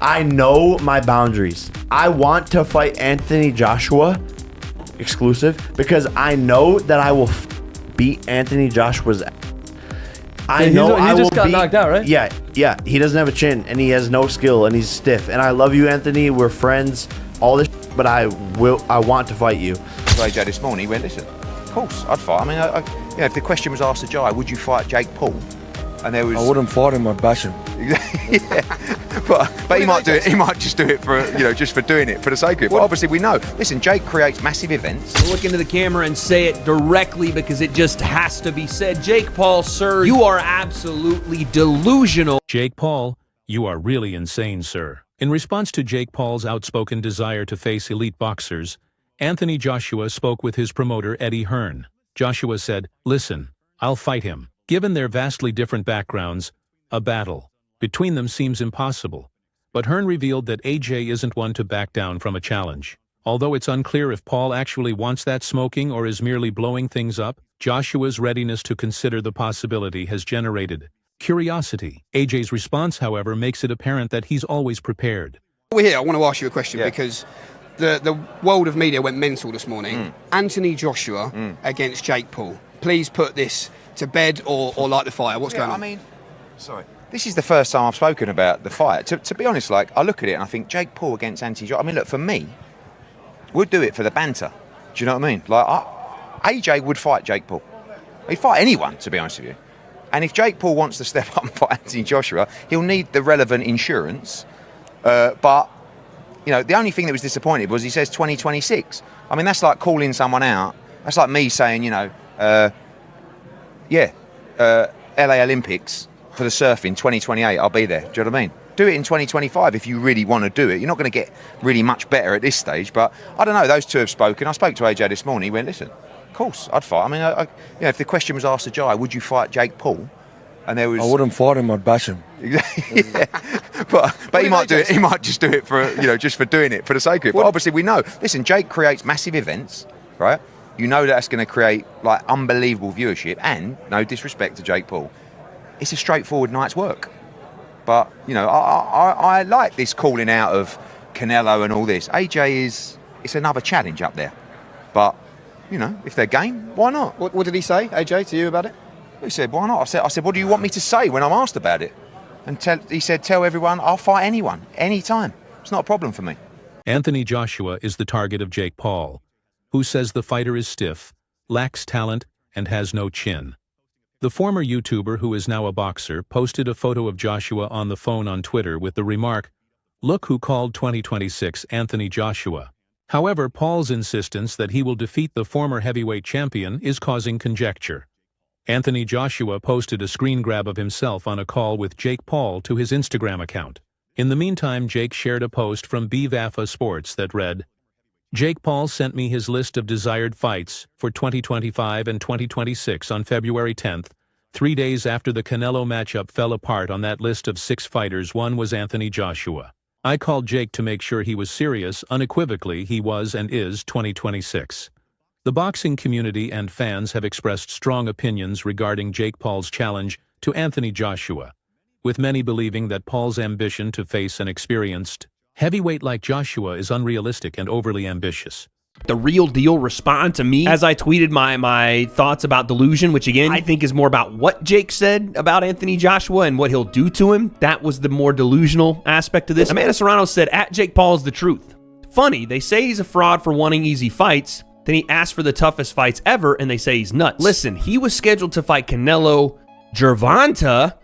I know my boundaries. I want to fight Anthony Joshua exclusive because I know that I will beat Anthony Joshua's. I know I will just got knocked out, right? Yeah. He doesn't have a chin and he has no skill and he's stiff. And I love you, Anthony. We're friends. All this, but I want to fight you. AJ this morning, he went, listen, of course, I'd fight. I mean, you know, if the question was asked to Jai, would you fight Jake Paul? And there was... I wouldn't fight him, I'd bash him. Yeah. But he might do it. He might just do it for, you know, just for doing it, for the sake of it. But obviously we know, listen, Jake creates massive events. Look into the camera and say it directly because it just has to be said. Jake Paul, sir, you are absolutely delusional. Jake Paul, you are really insane, sir. In response to Jake Paul's outspoken desire to face elite boxers, Anthony Joshua spoke with his promoter Eddie Hearn. Joshua said, listen, I'll fight him. Given their vastly different backgrounds, a battle between them seems impossible. But Hearn revealed that AJ isn't one to back down from a challenge. Although it's unclear if Paul actually wants that smoking or is merely blowing things up, Joshua's readiness to consider the possibility has generated curiosity. AJ's response, however, makes it apparent that he's always prepared. We're here. I want to ask you a question because the world of media went mental this morning. Anthony Joshua against Jake Paul. Please put this to bed or light the fire. What's going on? I mean, sorry. This is the first time I've spoken about the fight. To be honest, like, I look at it and I think Jake Paul against Anthony Joshua. I mean, look, for me, we'd do it for the banter. Do you know what I mean? Like, AJ would fight Jake Paul. He'd fight anyone, to be honest with you. And if Jake Paul wants to step up and fight Anthony Joshua, he'll need the relevant insurance. But, you know, the only thing that was disappointing was he says 2026. I mean, that's like calling someone out. That's like me saying, you know, LA Olympics for the surfing, 2028, I'll be there. Do you know what I mean? Do it in 2025 if you really want to do it. You're not going to get really much better at this stage, but I don't know, those two have spoken. I spoke to AJ this morning, he went, listen, of course, I'd fight. I mean, you know, if the question was asked to Jai, would you fight Jake Paul? And there was... I wouldn't fight him, I'd bash him. Yeah. But he might do it. He might just do it for, you know, just for doing it, for the sake of it. But obviously we know, listen, Jake creates massive events, right? You know that's going to create, like, unbelievable viewership, and, no disrespect to Jake Paul, it's a straightforward night's work. But, you know, I like this calling out of Canelo and all this. AJ it's another challenge up there. But, you know, if they're game, why not? What did he say, AJ, to you about it? He said, why not? I said, what do you want me to say when I'm asked about it? And he said, tell everyone I'll fight anyone, anytime. It's not a problem for me. Anthony Joshua is the target of Jake Paul, who says the fighter is stiff, lacks talent, and has no chin. The former YouTuber, who is now a boxer, posted a photo of Joshua on the phone on Twitter with the remark, "Look who called 2026 Anthony Joshua." However, Paul's insistence that he will defeat the former heavyweight champion is causing conjecture. Anthony Joshua posted a screen grab of himself on a call with Jake Paul to his Instagram account. In the meantime, Jake shared a post from BVAFA Sports that read, "Jake Paul sent me his list of desired fights for 2025 and 2026 on February 10th. 3 days after the Canelo matchup fell apart on that list of 6 fighters, one was Anthony Joshua. I called Jake to make sure he was serious. Unequivocally, he was and is 2026. The boxing community and fans have expressed strong opinions regarding Jake Paul's challenge to Anthony Joshua, with many believing that Paul's ambition to face an experienced heavyweight like Joshua is unrealistic and overly ambitious. The real deal respond to me as I tweeted my thoughts about delusion, which again, I think is more about what Jake said about Anthony Joshua and what he'll do to him. That was the more delusional aspect of this. Amanda Serrano said, "At Jake Paul is the truth." Funny, they say he's a fraud for wanting easy fights. Then he asked for the toughest fights ever, and they say he's nuts. Listen, he was scheduled to fight Canelo Gervonta,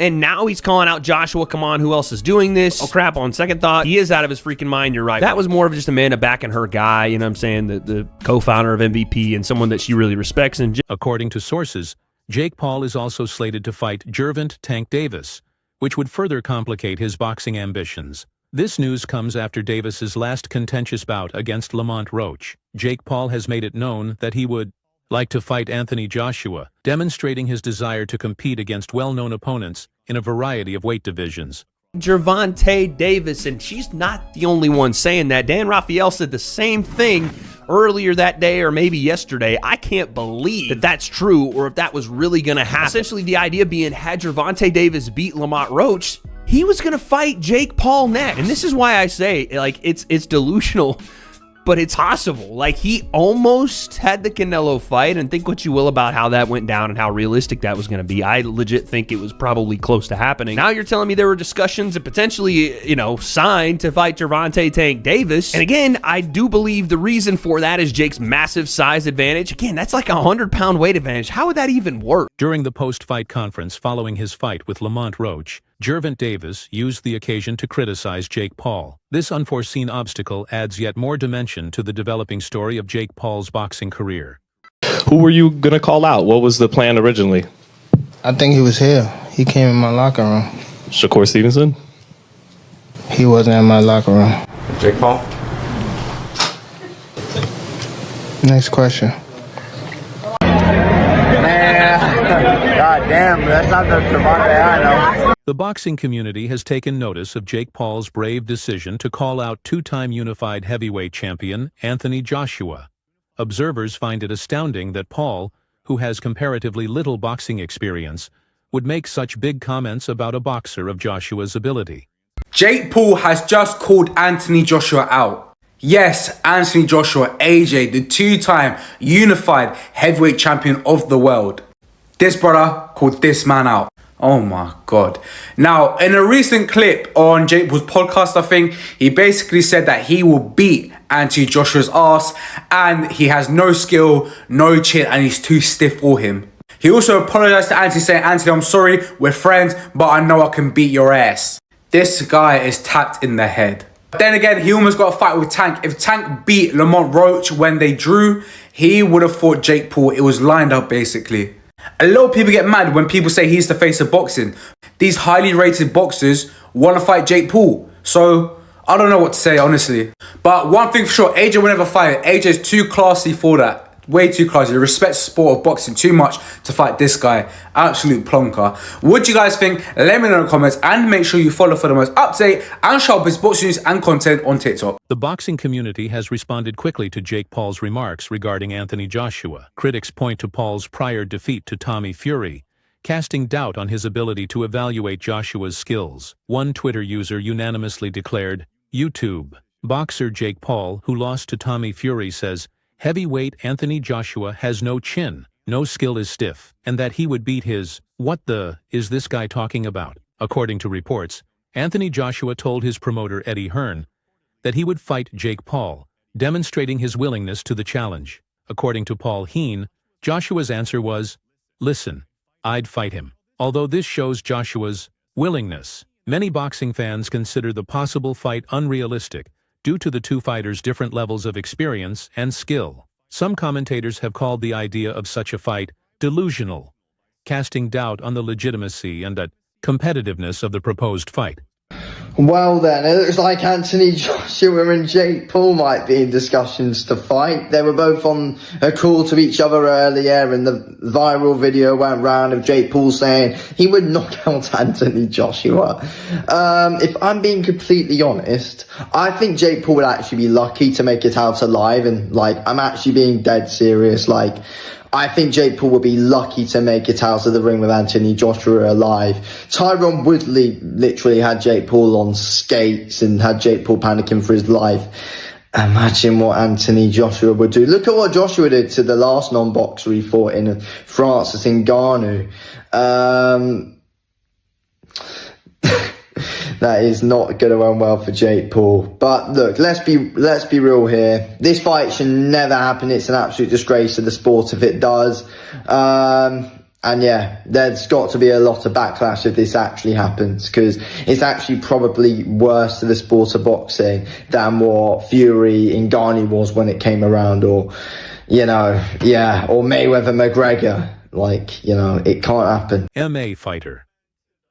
and now he's calling out Joshua. Come on, who else is doing this? Oh, crap, on second thought, he is out of his freaking mind. You're right. That was more of just Amanda backing her guy, you know what I'm saying, the co-founder of MVP and someone that she really respects. And according to sources, Jake Paul is also slated to fight Gervonta Tank Davis, which would further complicate his boxing ambitions. This news comes after Davis's last contentious bout against Lamont Roach. Jake Paul has made it known that he would like to fight Anthony Joshua, demonstrating his desire to compete against well-known opponents in a variety of weight divisions. Gervonta Davis, and she's not the only one saying that. Dan Rafael said the same thing earlier that day or maybe yesterday. I can't believe that that's true or if that was really going to happen. Essentially, the idea being, had Gervonta Davis beat Lamont Roach, he was going to fight Jake Paul next. And this is why I say, like, it's delusional, but it's possible. Like, he almost had the Canelo fight, and think what you will about how that went down and how realistic that was going to be. I legit think it was probably close to happening. Now you're telling me there were discussions and potentially, you know, signed to fight Gervonta Tank Davis. And again, I do believe the reason for that is Jake's massive size advantage. Again, that's like a 100-pound weight advantage. How would that even work? During the post-fight conference following his fight with Lamont Roach, Gervonta Davis used the occasion to criticize Jake Paul. This unforeseen obstacle adds yet more dimension to the developing story of Jake Paul's boxing career. Who were you going to call out? What was the plan originally? I think he was here. He came in my locker room. Shakur Stevenson? He wasn't in my locker room. Jake Paul? Next question. God damn, that's not the Gervonta I know. The boxing community has taken notice of Jake Paul's brave decision to call out two-time unified heavyweight champion Anthony Joshua. Observers find it astounding that Paul, who has comparatively little boxing experience, would make such big comments about a boxer of Joshua's ability. Jake Paul has just called Anthony Joshua out. Yes, Anthony Joshua, AJ, the two-time unified heavyweight champion of the world. This brother called this man out. Oh my God. Now, in a recent clip on Jake Paul's podcast, I think, he basically said that he will beat Anthony Joshua's ass and he has no skill, no chin, and he's too stiff for him. He also apologized to Anthony, saying, Anthony, I'm sorry, we're friends, but I know I can beat your ass. This guy is tapped in the head. But then again, he almost got a fight with Tank. If Tank beat Lamont Roach when they drew, he would have fought Jake Paul. It was lined up, basically. A lot of people get mad when people say he's the face of boxing. These highly rated boxers want to fight Jake Paul. So, I don't know what to say, honestly. But one thing for sure, AJ will never fight. AJ's too classy for that. Way too classy. He respects the sport of boxing too much to fight this guy. Absolute plonker. What do you guys think? Let me know in the comments. And make sure you follow for the most up-to-date and sharpest boxing news and content on TikTok. The boxing community has responded quickly to Jake Paul's remarks regarding Anthony Joshua. Critics point to Paul's prior defeat to Tommy Fury, casting doubt on his ability to evaluate Joshua's skills. One Twitter user unanimously declared, YouTube. Boxer Jake Paul, who lost to Tommy Fury, says, heavyweight Anthony Joshua has no chin, no skill is stiff, and that he would beat his, what the, is this guy talking about? According to reports, Anthony Joshua told his promoter Eddie Hearn that he would fight Jake Paul, demonstrating his willingness to the challenge. According to Paul Heen, Joshua's answer was, listen, I'd fight him. Although this shows Joshua's willingness, many boxing fans consider the possible fight unrealistic due to the two fighters' different levels of experience and skill. Some commentators have called the idea of such a fight delusional, casting doubt on the legitimacy and competitiveness of the proposed fight. Well then, it looks like Anthony Joshua and Jake Paul might be in discussions to fight. They were both on a call to each other earlier, and the viral video went round of Jake Paul saying he would knock out Anthony Joshua. If I'm being completely honest, I think Jake Paul would actually be lucky to make it out alive, and I'm actually being dead serious. I think Jake Paul would be lucky to make it out of the ring with Anthony Joshua alive. Tyron Woodley literally had Jake Paul on skates and had Jake Paul panicking for his life. Imagine what Anthony Joshua would do. Look at what Joshua did to the last non-boxer he fought in, Francis Ngannou. That is not going to end well for Jake Paul. But look, let's be real here. This fight should never happen. It's an absolute disgrace to the sport if it does. And yeah, there's got to be a lot of backlash if this actually happens, because it's actually probably worse to the sport of boxing than what Fury in Ngannou was when it came around, or, or Mayweather McGregor. It can't happen. MMA fighter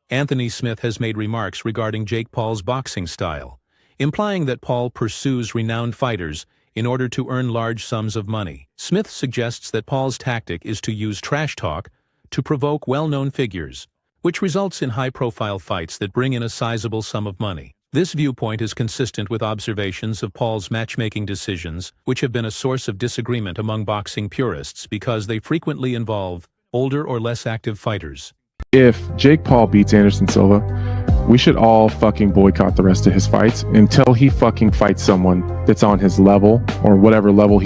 Anthony Smith has made remarks regarding Jake Paul's boxing style, implying that Paul pursues renowned fighters in order to earn large sums of money. Smith suggests that Paul's tactic is to use trash talk to provoke well-known figures, which results in high-profile fights that bring in a sizable sum of money. This viewpoint is consistent with observations of Paul's matchmaking decisions, which have been a source of disagreement among boxing purists because they frequently involve older or less active fighters. If Jake Paul beats Anderson Silva, we should all fucking boycott the rest of his fights until he fucking fights someone that's on his level or whatever level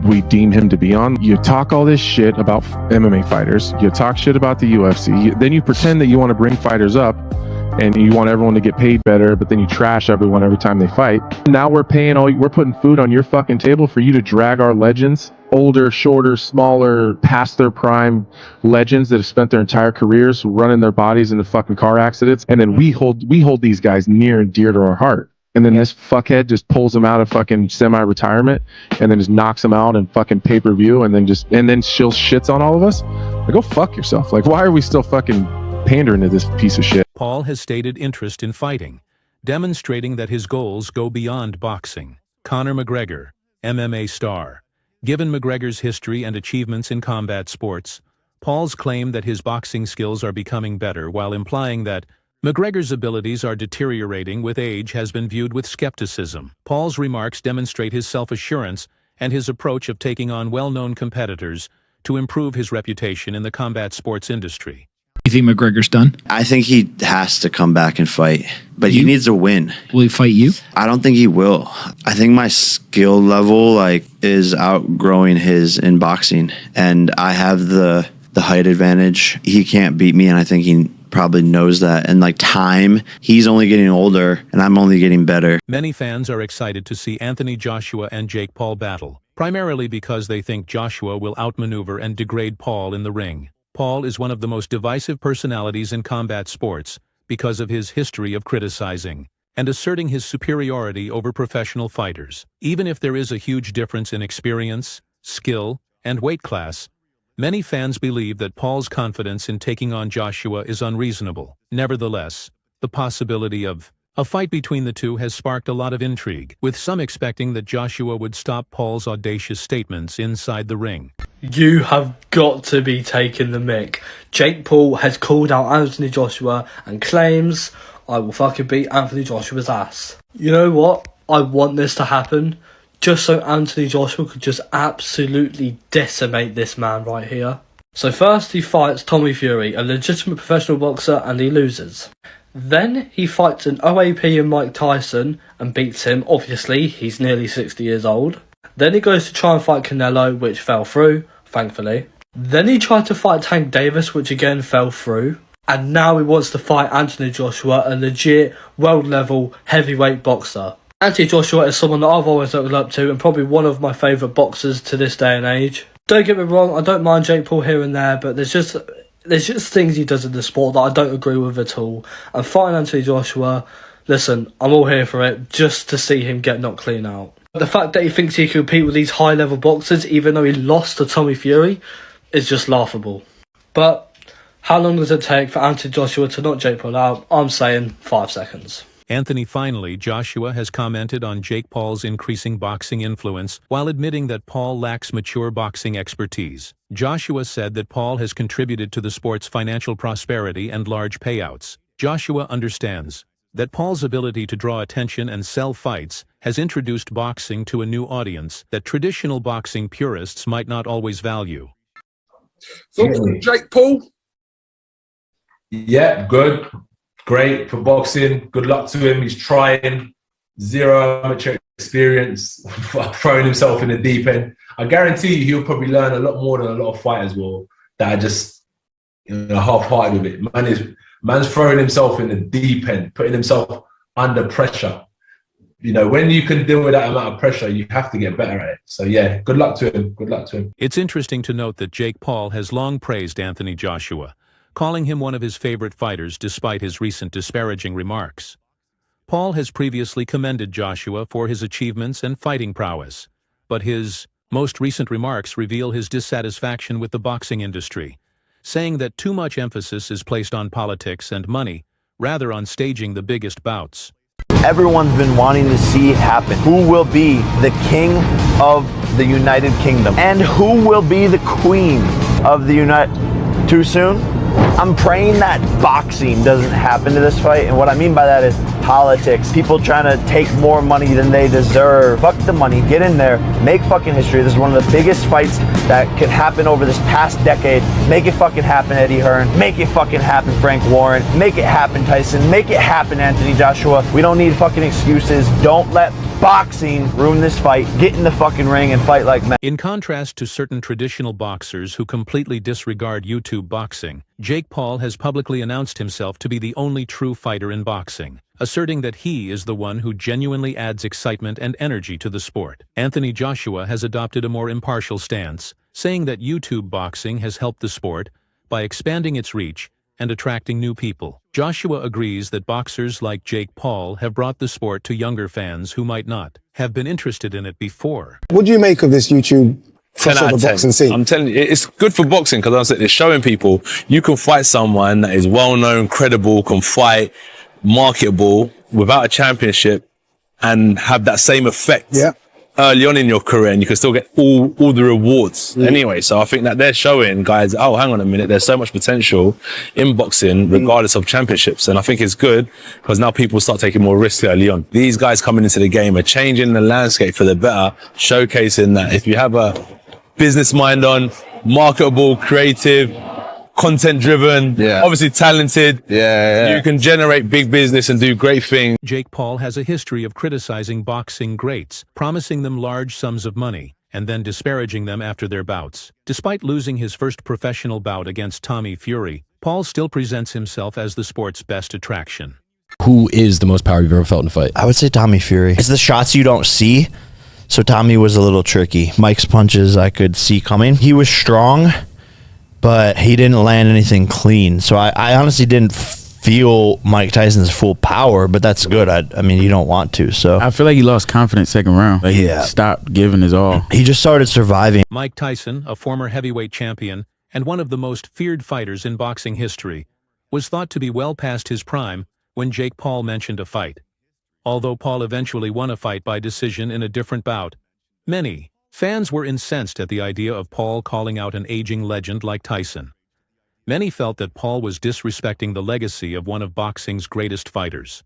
we deem him to be on. You talk all this shit about MMA fighters. You talk shit about the UFC. Then you pretend that you want to bring fighters up and you want everyone to get paid better, but then you trash everyone every time they fight. Now we're putting food on your fucking table for you to drag our legends, older, shorter, smaller, past their prime legends that have spent their entire careers running their bodies into fucking car accidents. And then we hold these guys near and dear to our heart. And then this fuckhead just pulls them out of fucking semi-retirement and then just knocks them out in fucking pay-per-view and then she'll shits on all of us. Like, go fuck yourself. Like, why are we still fucking pandering to this piece of shit? Paul has stated interest in fighting, demonstrating that his goals go beyond boxing. Conor McGregor, MMA star. Given McGregor's history and achievements in combat sports, Paul's claim that his boxing skills are becoming better while implying that McGregor's abilities are deteriorating with age has been viewed with skepticism. Paul's remarks demonstrate his self-assurance and his approach of taking on well-known competitors to improve his reputation in the combat sports industry. You think McGregor's done? I think he has to come back and fight, but he needs to win. Will he fight you? I don't think he will. I think my skill level is outgrowing his in boxing, and I have the height advantage. He can't beat me, and I think he probably knows that. And time, he's only getting older, and I'm only getting better. Many fans are excited to see Anthony Joshua and Jake Paul battle, primarily because they think Joshua will outmaneuver and degrade Paul in the ring. Paul is one of the most divisive personalities in combat sports because of his history of criticizing and asserting his superiority over professional fighters. Even if there is a huge difference in experience, skill, and weight class, many fans believe that Paul's confidence in taking on Joshua is unreasonable. Nevertheless, the possibility of a fight between the two has sparked a lot of intrigue, with some expecting that Joshua would stop Paul's audacious statements inside the ring. You have got to be taking the mick. Jake Paul has called out Anthony Joshua and claims, I will fucking beat Anthony Joshua's ass. You know what? I want this to happen just so Anthony Joshua could just absolutely decimate this man right here. So first he fights Tommy Fury, a legitimate professional boxer, and he loses. Then he fights an OAP and Mike Tyson and beats him. Obviously, he's nearly 60 years old. Then he goes to try and fight Canelo, which fell through, thankfully. Then he tried to fight Tank Davis, which again fell through. And now he wants to fight Anthony Joshua, a legit world-level heavyweight boxer. Anthony Joshua is someone that I've always looked up to and probably one of my favourite boxers to this day and age. Don't get me wrong, I don't mind Jake Paul here and there, but there's just things he does in the sport that I don't agree with at all. And fighting Anthony Joshua, listen, I'm all here for it, just to see him get knocked clean out. The fact that he thinks he can compete with these high-level boxers, even though he lost to Tommy Fury, is just laughable. But how long does it take for Anthony Joshua to knock Jake Paul out? I'm saying 5 seconds. Finally, Joshua has commented on Jake Paul's increasing boxing influence while admitting that Paul lacks mature boxing expertise. Joshua said that Paul has contributed to the sport's financial prosperity and large payouts. Joshua understands that Paul's ability to draw attention and sell fights has introduced boxing to a new audience that traditional boxing purists might not always value. Thoughts on Jake Paul? Yeah, good. Great for boxing. Good luck to him. He's trying. Zero amateur experience. Throwing himself in the deep end. I guarantee you he'll probably learn a lot more than a lot of fighters will that are just half-hearted with it. Man's throwing himself in the deep end, putting himself under pressure. When you can deal with that amount of pressure, you have to get better at it. So yeah, good luck to him. Good luck to him. It's interesting to note that Jake Paul has long praised Anthony Joshua, calling him one of his favorite fighters despite his recent disparaging remarks. Paul has previously commended Joshua for his achievements and fighting prowess, but his most recent remarks reveal his dissatisfaction with the boxing industry, saying that too much emphasis is placed on politics and money, rather on staging the biggest bouts. Everyone's been wanting to see happen. Who will be the king of the United Kingdom? And who will be the queen of the Too soon? I'm praying that boxing doesn't happen to this fight, and what I mean by that is politics. People trying to take more money than they deserve. Fuck the money, get in there, make fucking history. This is one of the biggest fights that could happen over this past decade. Make it fucking happen, Eddie Hearn. Make it fucking happen, Frank Warren. Make it happen, Tyson. Make it happen, Anthony Joshua. We don't need fucking excuses. Don't let boxing ruin this fight. Get in the fucking ring and fight like men. In contrast to certain traditional boxers who completely disregard YouTube boxing, Jake Paul has publicly announced himself to be the only true fighter in boxing, asserting that he is the one who genuinely adds excitement and energy to the sport. Anthony Joshua has adopted a more impartial stance, saying that YouTube boxing has helped the sport by expanding its reach and attracting new people. Joshua agrees that boxers like Jake Paul have brought the sport to younger fans who might not have been interested in it before. What do you make of this YouTube 10 out of 10. I'm telling you, it's good for boxing because it's showing people you can fight someone that is well-known, credible, can fight, marketable, without a championship and have that same effect early on in your career, and you can still get all the rewards anyway. So I think that they're showing guys, oh, hang on a minute, there's so much potential in boxing regardless of championships. And I think it's good because now people start taking more risks early on. These guys coming into the game are changing the landscape for the better, showcasing that if you have a business mind on, marketable, creative, content driven, obviously talented, you can generate big business and do great things. Jake Paul has a history of criticizing boxing greats, promising them large sums of money, and then disparaging them after their bouts. Despite losing his first professional bout against Tommy Fury, Paul still presents himself as the sport's best attraction. Who is the most power you've ever felt in a fight? I would say Tommy Fury. It's the shots you don't see. So Tommy was a little tricky. Mike's punches I could see coming. He was strong, but he didn't land anything clean. So I honestly didn't feel Mike Tyson's full power, but that's good. I mean, you don't want to. So I feel like he lost confidence second round. Like he stopped giving his all. He just started surviving. Mike Tyson, a former heavyweight champion and one of the most feared fighters in boxing history, was thought to be well past his prime when Jake Paul mentioned a fight. Although Paul eventually won a fight by decision in a different bout, many fans were incensed at the idea of Paul calling out an aging legend like Tyson. Many felt that Paul was disrespecting the legacy of one of boxing's greatest fighters.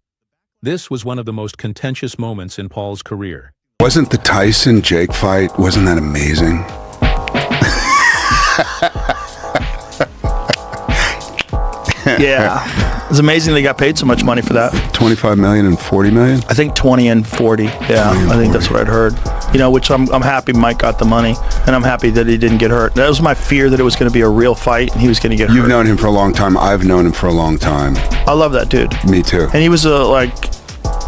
This was one of the most contentious moments in Paul's career. Wasn't the Tyson-Jake fight, wasn't that amazing? Yeah. It was amazing they got paid so much money for that. 25 million and 40 million? I think 20 and 40. Yeah, I think that's what I'd heard. You know, which I'm happy Mike got the money, and I'm happy that he didn't get hurt. That was my fear, that it was going to be a real fight and he was going to get hurt. You've known him for a long time. I've known him for a long time. I love that dude. Me too. And he was a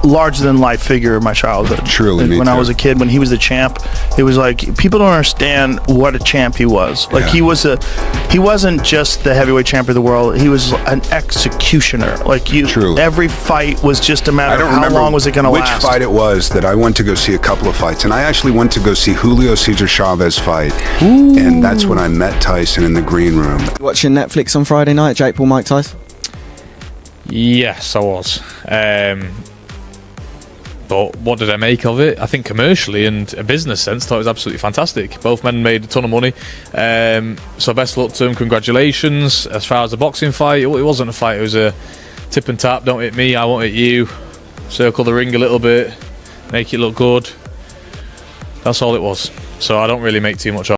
larger than life figure in my childhood. Truly, when I was a kid, when he was the champ, it was like people don't understand what a champ he was. Like he wasn't just the heavyweight champion of the world. He was an executioner. Like every fight was just a matter of how long was it going to last. Which fight it was that I went to go see a couple of fights, and I actually went to go see Julio Cesar Chavez fight, and that's when I met Tyson in the green room. Watching Netflix on Friday night, Jake Paul, Mike Tyson? Yes, I was. But what did I make of it? I think commercially and a business sense, thought it was absolutely fantastic. Both men made a ton of money. So best of luck to them. Congratulations. As far as the boxing fight, it wasn't a fight. It was a tip and tap. Don't hit me, I won't hit you. Circle the ring a little bit. Make it look good. That's all it was. So I don't really make too much of it.